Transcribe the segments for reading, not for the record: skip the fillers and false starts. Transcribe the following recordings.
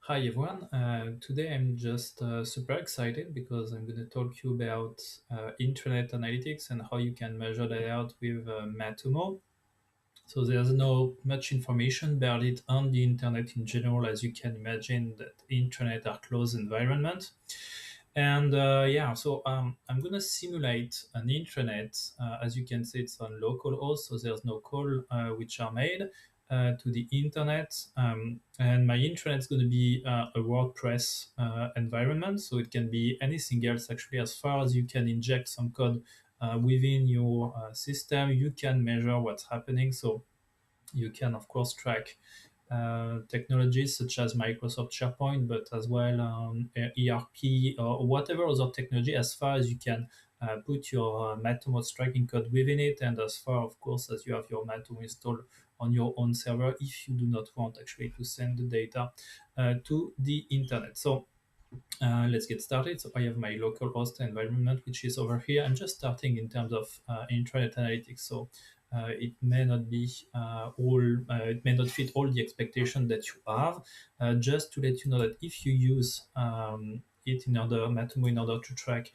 Hi everyone. Today I'm just super excited because I'm going to talk to you about intranet analytics and how you can measure that out with Matomo. So there's no much information about it on the internet in general, as you can imagine that intranet are closed environment. And I'm going to simulate an intranet. As you can see, it's on local host, so there's no call which are made to the internet. And my intranet is going to be a WordPress environment, so it can be anything else actually, as far as you can inject some code within your system, you can measure what's happening. So you can, of course, track technologies such as Microsoft SharePoint, but as well ERP or whatever other technology, as far as you can put your Matomo tracking code within it, and as far, of course, as you have your Matomo installed on your own server, if you do not want actually to send the data to the internet. So let's get started. So I have my local host environment, which is over here. I'm just starting in terms of intranet analytics. So it may not be it may not fit all the expectation that you have. Just to let you know that if you use it in order, Matomo, in order to track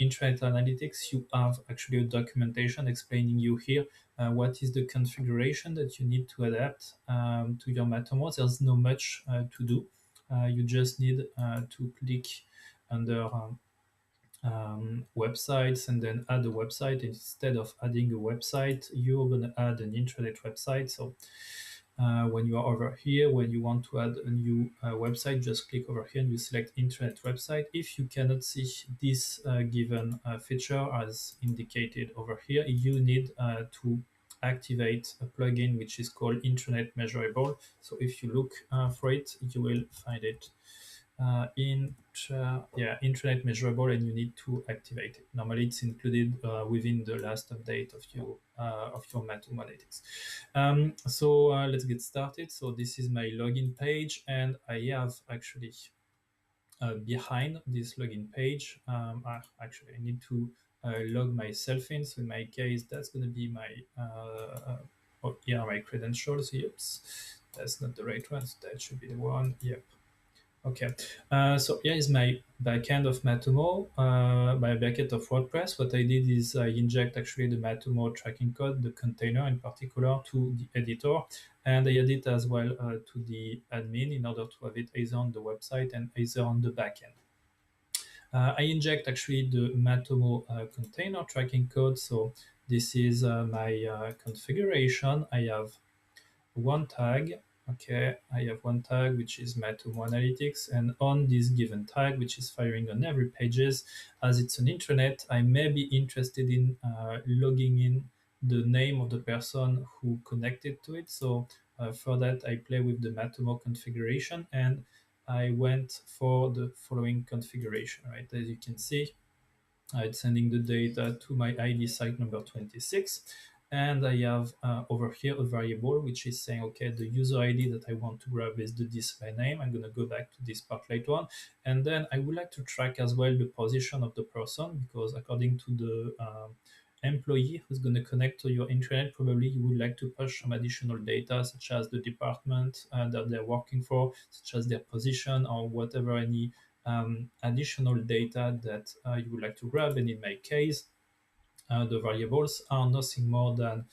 intranet analytics, you have actually a documentation explaining you here what is the configuration that you need to adapt to your Matomo. There's no much to do. You just need to click under websites and then add a website. Instead of adding a website, you're going to add an intranet website. So when you are over here, when you want to add a new website, just click over here and you select intranet website. If you cannot see this given feature as indicated over here, you need to activate a plugin which is called intranet measurable. So if you look for it, you will find it intranet measurable, and you need to activate it. Normally, it's included within the last update of your Matomo Analytics. So let's get started. So this is my login page, and I have actually behind this login page. Actually, I need to log myself in. So in my case, that's going to be my my credentials. Oops, that's not the right one. So that should be the one. Yep. Okay, so here is my backend of Matomo, my backend of WordPress. What I did is I inject actually the Matomo tracking code, the container in particular, to the editor, and I add it as well to the admin in order to have it either on the website and either on the backend. I inject actually the Matomo container tracking code. So this is my configuration. I have one tag. Okay, I have one tag which is Matomo Analytics, and on this given tag, which is firing on every pages, as it's an intranet, I may be interested in logging in the name of the person who connected to it. So for that, I play with the Matomo configuration, and I went for the following configuration. Right, as you can see, it's sending the data to my ID site number 26. And I have over here a variable which is saying, okay, the user ID that I want to grab is the display name. I'm going to go back to this part later on. And then I would like to track as well the position of the person, because according to the employee who's going to connect to your intranet, probably you would like to push some additional data, such as the department that they're working for, such as their position, or whatever, any additional data that you would like to grab. And in my case, the variables are nothing more than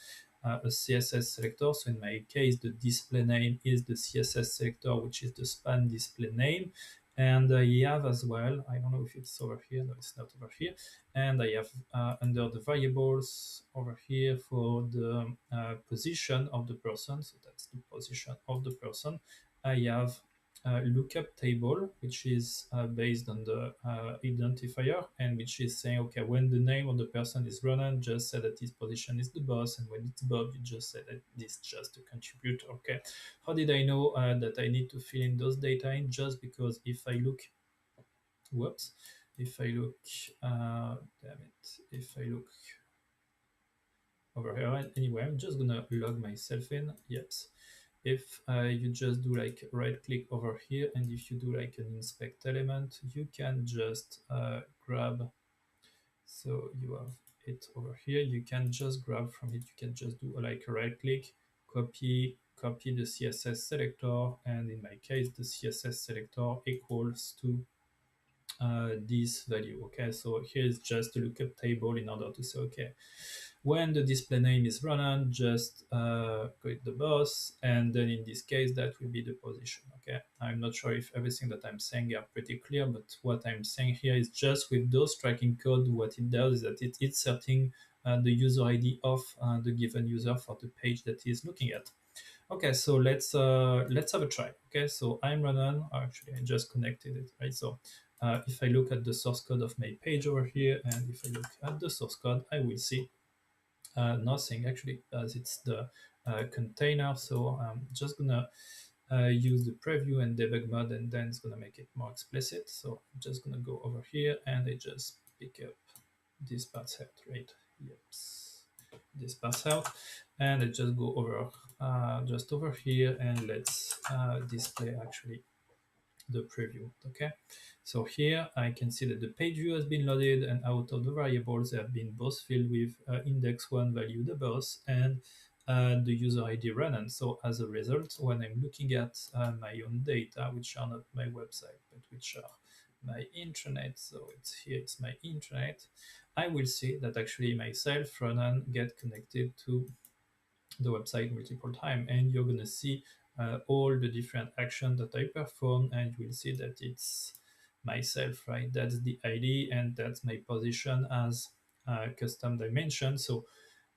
a CSS selector. So in my case, the display name is the CSS selector, which is the span display name. And I have as well, I don't know if it's over here, no, it's not over here. And I have under the variables over here for the position of the person, so that's the position of the person, I have lookup table, which is based on the identifier, and which is saying, okay, when the name of the person is Ronan, just say that his position is the boss, and when it's Bob, you just say that this is just a contributor. Okay, how did I know that I need to fill in those data in? Just because if I look, whoops, if I look, damn it, if I look over here, anyway, I'm just gonna log myself in. Yes, if you just do like right click over here, and if you do like an inspect element, you can just grab. So you have it over here, you can just grab from it. You can just do like a right click, copy, copy the CSS selector, and in my case, the CSS selector equals to this value. Okay, so here is just a lookup table in order to say, okay, when the display name is run, just click the boss, and then in this case, that will be the position. Okay, I'm not sure if everything that I'm saying are pretty clear, but what I'm saying here is just with those tracking code, what it does is that it's inserting the user ID of the given user for the page that he's looking at. Okay, so let's have a try. Okay, so I'm running. Actually, I just connected it, right? So if I look at the source code of my page over here, and if I look at the source code, I will see nothing actually, as it's the container. So I'm just gonna use the preview and debug mode, and then it's gonna make it more explicit. So I'm just gonna go over here, and I just pick up this parts out, right? Yep, this parts out, and I just go over just over here, and let's display actually the preview. Okay, so here I can see that the page view has been loaded, and out of the variables they have been both filled with index one value the boss and the user ID running. So as a result, when I'm looking at my own data, which are not my website but which are my intranet, so it's here, it's my intranet, I will see that actually myself running get connected to the website multiple times, and you're going to see all the different actions that I perform, and you will see that it's myself, right? That's the ID, and that's my position as custom dimension. So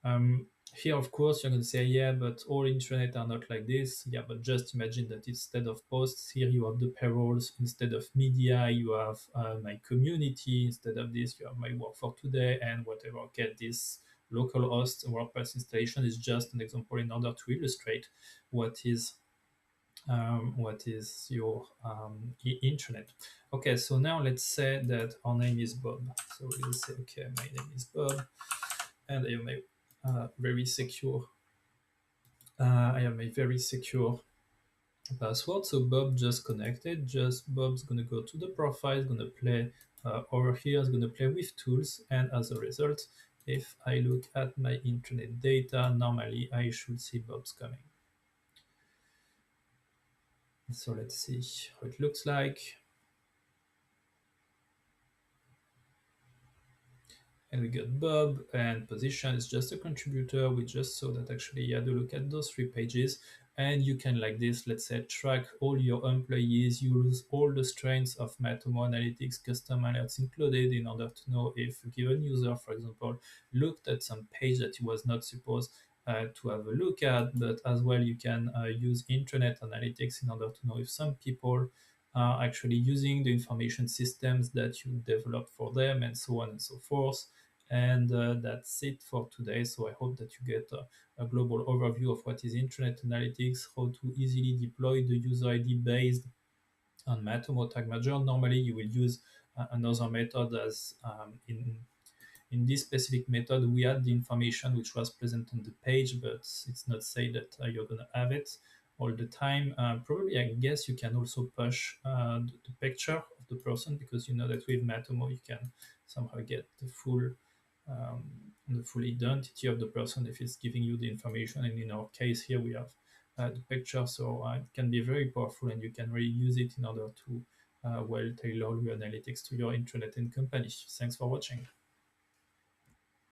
um, here, of course, you're going to say, yeah, but all intranet are not like this. Yeah, but just imagine that instead of posts, here you have the payrolls. Instead of media, you have my community. Instead of this, you have my work for today and whatever. Okay, this local host WordPress installation is just an example in order to illustrate what is your intranet. Okay, so now let's say that our name is Bob. So we'll say, okay, my name is Bob, and I have my very secure. I have a very secure password. So Bob just connected. Just Bob's gonna go to the profile, gonna play over here, is gonna play with tools, and as a result, if I look at my internet data, normally I should see Bob's coming. So let's see how it looks like. And we got Bob, and position is just a contributor. We just saw that actually you had to look at those 3 pages, and you can, like this, let's say, track all your employees, use all the strengths of Matomo Analytics custom alerts included in order to know if a given user, for example, looked at some page that he was not supposed to have a look at. But as well, you can use intranet analytics in order to know if some people are actually using the information systems that you developed for them, and so on and so forth. And that's it for today. So I hope that you get a global overview of what is intranet analytics, how to easily deploy the user ID based on Matomo Tag Manager. Normally, you will use another method, as in this specific method, we had the information which was present on the page, but it's not say that you're going to have it all the time. Probably, I guess you can also push the picture of the person, because you know that with Matomo, you can somehow get um, the full identity of the person if it's giving you the information. And in our case here, we have the picture, so it can be very powerful, and you can really use it in order to well tailor your analytics to your intranet and company. Thanks for watching.